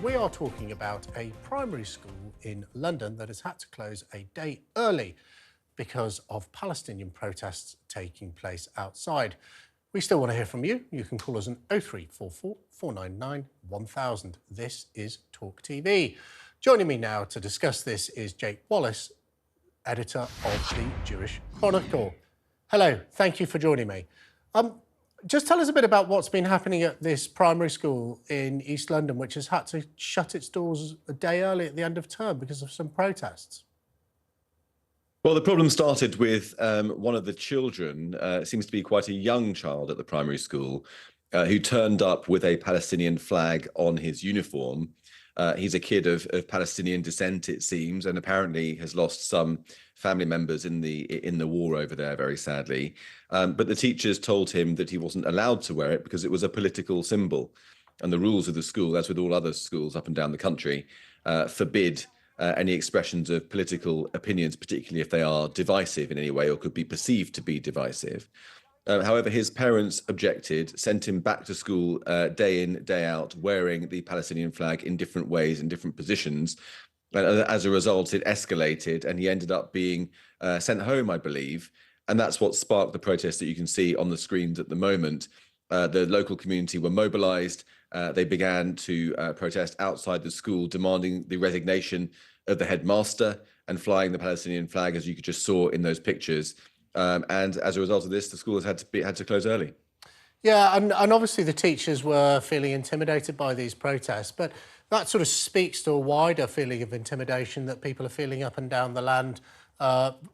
we are talking about a primary school in London that has had to close a day early because of Palestinian protests taking place outside. We still want to hear from you. You can call us on 0344 499 1000. This is TalkTV. Joining me now to discuss this is Jake Wallis, editor of the Jewish Chronicle. Hello, thank you for joining me. Just tell us a bit about what's been happening at this primary school in East London, which has had to shut its doors a day early at the end of term because of some protests. Well, the problem started with one of the children, seems to be quite a young child at the primary school, who turned up with a Palestinian flag on his uniform. He's a kid of Palestinian descent, it seems, and apparently has lost some family members in the war over there, very sadly. But the teachers told him that he wasn't allowed to wear it because it was a political symbol. And the rules of the school, as with all other schools up and down the country, forbid any expressions of political opinions, particularly if they are divisive in any way or could be perceived to be divisive. However, his parents objected, sent him back to school day in, day out, wearing the Palestinian flag in different ways, in different positions. And as a result, it escalated and he ended up being sent home, I believe. And that's what sparked the protests that you can see on the screens at the moment. The local community were mobilized. They began to protest outside the school, demanding the resignation of the headmaster and flying the Palestinian flag, as you just saw in those pictures. And as a result of this, the school has had to close early. Yeah, and obviously the teachers were feeling intimidated by these protests, but that sort of speaks to a wider feeling of intimidation that people are feeling up and down the land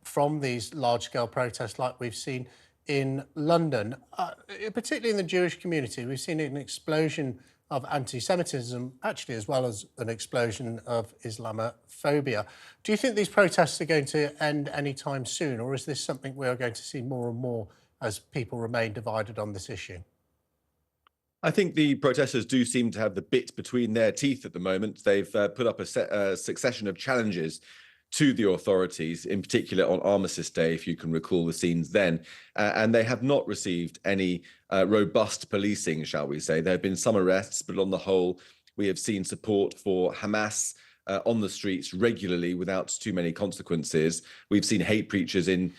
from these large-scale protests like we've seen in London, particularly in the Jewish community. We've seen an explosion of anti-Semitism, actually, as well as an explosion of Islamophobia. Do you think these protests are going to end anytime soon, or is this something we are going to see more and more as people remain divided on this issue? I think the protesters do seem to have the bit between their teeth at the moment. They've put up a succession of challenges to the authorities, in particular on Armistice Day, if you can recall the scenes then. And they have not received any robust policing, shall we say. There have been some arrests, but on the whole, we have seen support for Hamas on the streets regularly without too many consequences. We've seen hate preachers in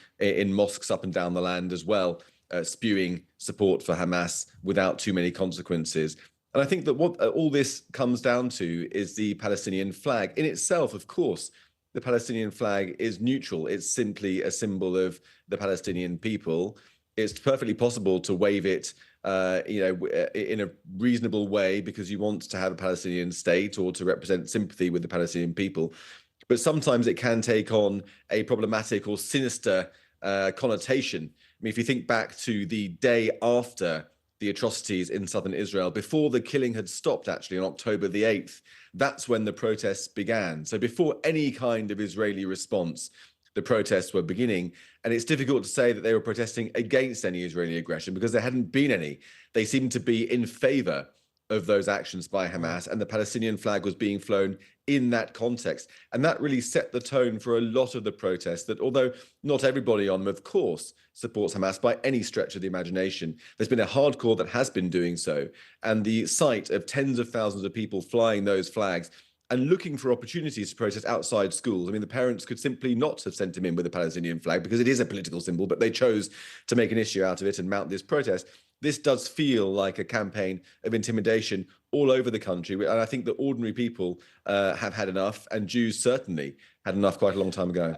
mosques up and down the land as well, spewing support for Hamas without too many consequences. And I think that what all this comes down to is the Palestinian flag. In itself, of course, the Palestinian flag is neutral. It's simply a symbol of the Palestinian people. It's perfectly possible to wave it, in a reasonable way because you want to have a Palestinian state or to represent sympathy with the Palestinian people. But sometimes it can take on a problematic or sinister connotation. I mean, if you think back to the day after the atrocities in southern Israel, before the killing had stopped, actually, on October the 8th, that's when the protests began. So before any kind of Israeli response, the protests were beginning. And it's difficult to say that they were protesting against any Israeli aggression because there hadn't been any. They seemed to be in favor of those actions by Hamas, and the Palestinian flag was being flown in that context. And that really set the tone for a lot of the protests that, although not everybody on them, of course, supports Hamas by any stretch of the imagination, there's been a hardcore that has been doing so. And the sight of tens of thousands of people flying those flags and looking for opportunities to protest outside schools. I mean, the parents could simply not have sent him in with a Palestinian flag because it is a political symbol, but they chose to make an issue out of it and mount this protest. This does feel like a campaign of intimidation all over the country. And I think that ordinary people have had enough, and Jews certainly had enough quite a long time ago.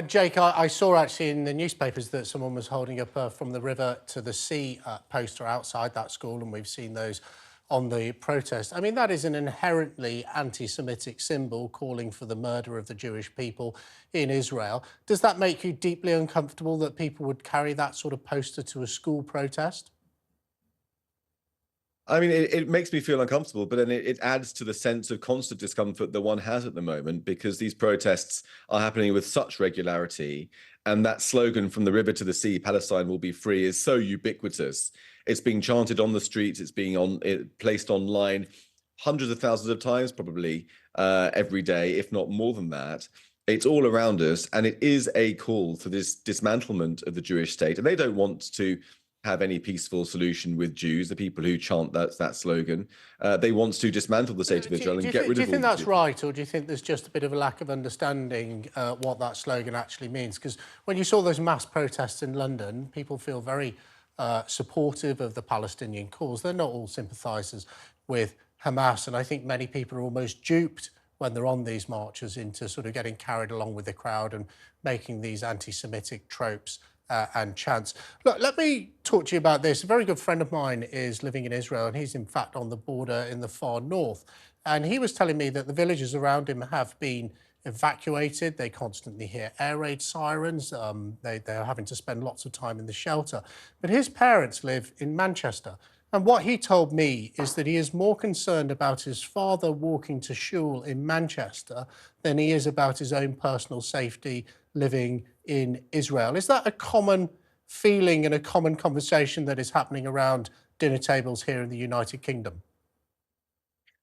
Jake, I saw actually in the newspapers that someone was holding up a From the River to the Sea poster outside that school, and we've seen those on the protest. I mean, that is an inherently anti-Semitic symbol calling for the murder of the Jewish people in Israel. Does that make you deeply uncomfortable that people would carry that sort of poster to a school protest? I mean, it makes me feel uncomfortable, but then it adds to the sense of constant discomfort that one has at the moment because these protests are happening with such regularity. And that slogan, from the river to the sea, Palestine will be free, is so ubiquitous. It's being chanted on the streets. It's being placed online hundreds of thousands of times, probably every day, if not more than that. It's all around us. And it is a call for this dismantlement of the Jewish state. And they don't want to have any peaceful solution with Jews, the people who chant that slogan. They want to dismantle the state of Israel and get rid of all. Do you think that's right, or do you think there's just a bit of a lack of understanding what that slogan actually means? Because when you saw those mass protests in London, people feel very supportive of the Palestinian cause. They're not all sympathisers with Hamas, and I think many people are almost duped when they're on these marches into sort of getting carried along with the crowd and making these anti-Semitic tropes and chants. Look, let me talk to you about this. A very good friend of mine is living in Israel, and he's in fact on the border in the far north. And he was telling me that the villages around him have been evacuated. They constantly hear air raid sirens. They're having to spend lots of time in the shelter. But his parents live in Manchester. And what he told me is that he is more concerned about his father walking to shul in Manchester than he is about his own personal safety living in Israel. Is that a common feeling and a common conversation that is happening around dinner tables here in the United Kingdom?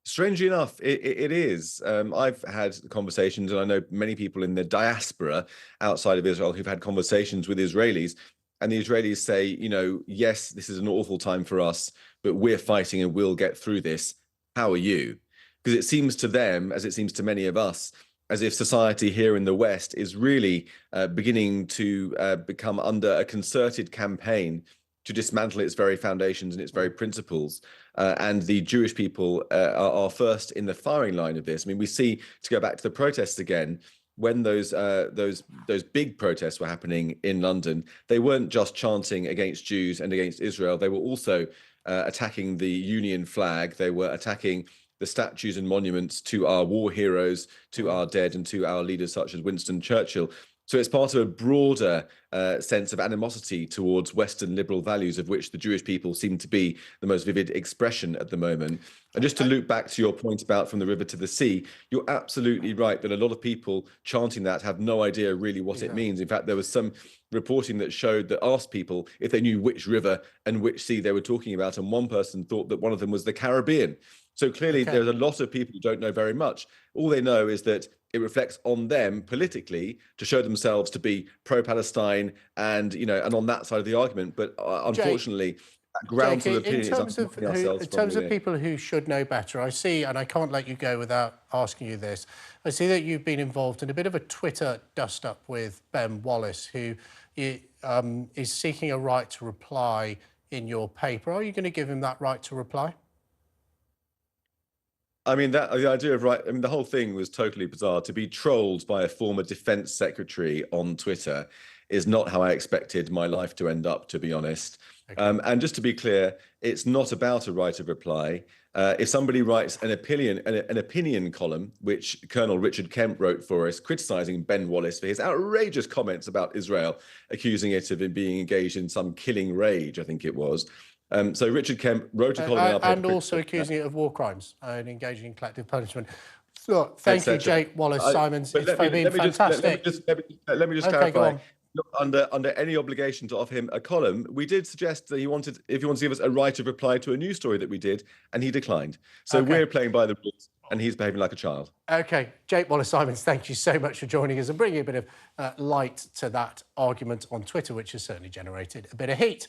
Strangely enough, it is. I've had conversations, and I know many people in the diaspora outside of Israel who've had conversations with Israelis. And the Israelis say, you know, yes, this is an awful time for us, but we're fighting and we'll get through this. How are you? Because it seems to them, as it seems to many of us, as if society here in the West is really beginning to become under a concerted campaign to dismantle its very foundations and its very principles. And the Jewish people are first in the firing line of this. I mean, we see, to go back to the protests again, when those big protests were happening in London, they weren't just chanting against Jews and against Israel. They were also attacking the Union flag. They were attacking the statues and monuments to our war heroes, to our dead, and to our leaders such as Winston Churchill. So it's part of a broader sense of animosity towards Western liberal values, of which the Jewish people seem to be the most vivid expression at the moment. And just to loop back to your point about from the river to the sea, you're absolutely right that a lot of people chanting that have no idea really what it means. In fact, there was some reporting that asked people if they knew which river and which sea they were talking about, and one person thought that one of them was the Caribbean. So clearly there's a lot of people who don't know very much. All they know is that it reflects on them politically to show themselves to be pro-Palestine and, you know, and on that side of the argument. But unfortunately, that ground of opinion is something ourselves. In terms of people who should know better, I see, and I can't let you go without asking you this, I see that you've been involved in a bit of a Twitter dust-up with Ben Wallis, who is seeking a right to reply in your paper. Are you going to give him that right to reply? I mean, the idea of the whole thing was totally bizarre. To be trolled by a former defense secretary on Twitter is not how I expected my life to end up, to be honest. Okay. And just to be clear, it's not about a right of reply. If somebody writes an opinion column, which Colonel Richard Kemp wrote for us, criticizing Ben Wallis for his outrageous comments about Israel, accusing it of being engaged in some killing rage, I think it was. So Richard Kemp wrote a column in our paper. And also accusing it of war crimes and engaging in collective punishment. So, thank you, Jake Wallace-Simons. It's been fantastic. Let me just clarify. Not under any obligation to offer him a column, we did suggest that if he wanted to give us a right of reply to a news story that we did, and he declined. So we're playing by the rules, and he's behaving like a child. Okay, Jake Wallace-Simons, thank you so much for joining us and bringing a bit of light to that argument on Twitter, which has certainly generated a bit of heat.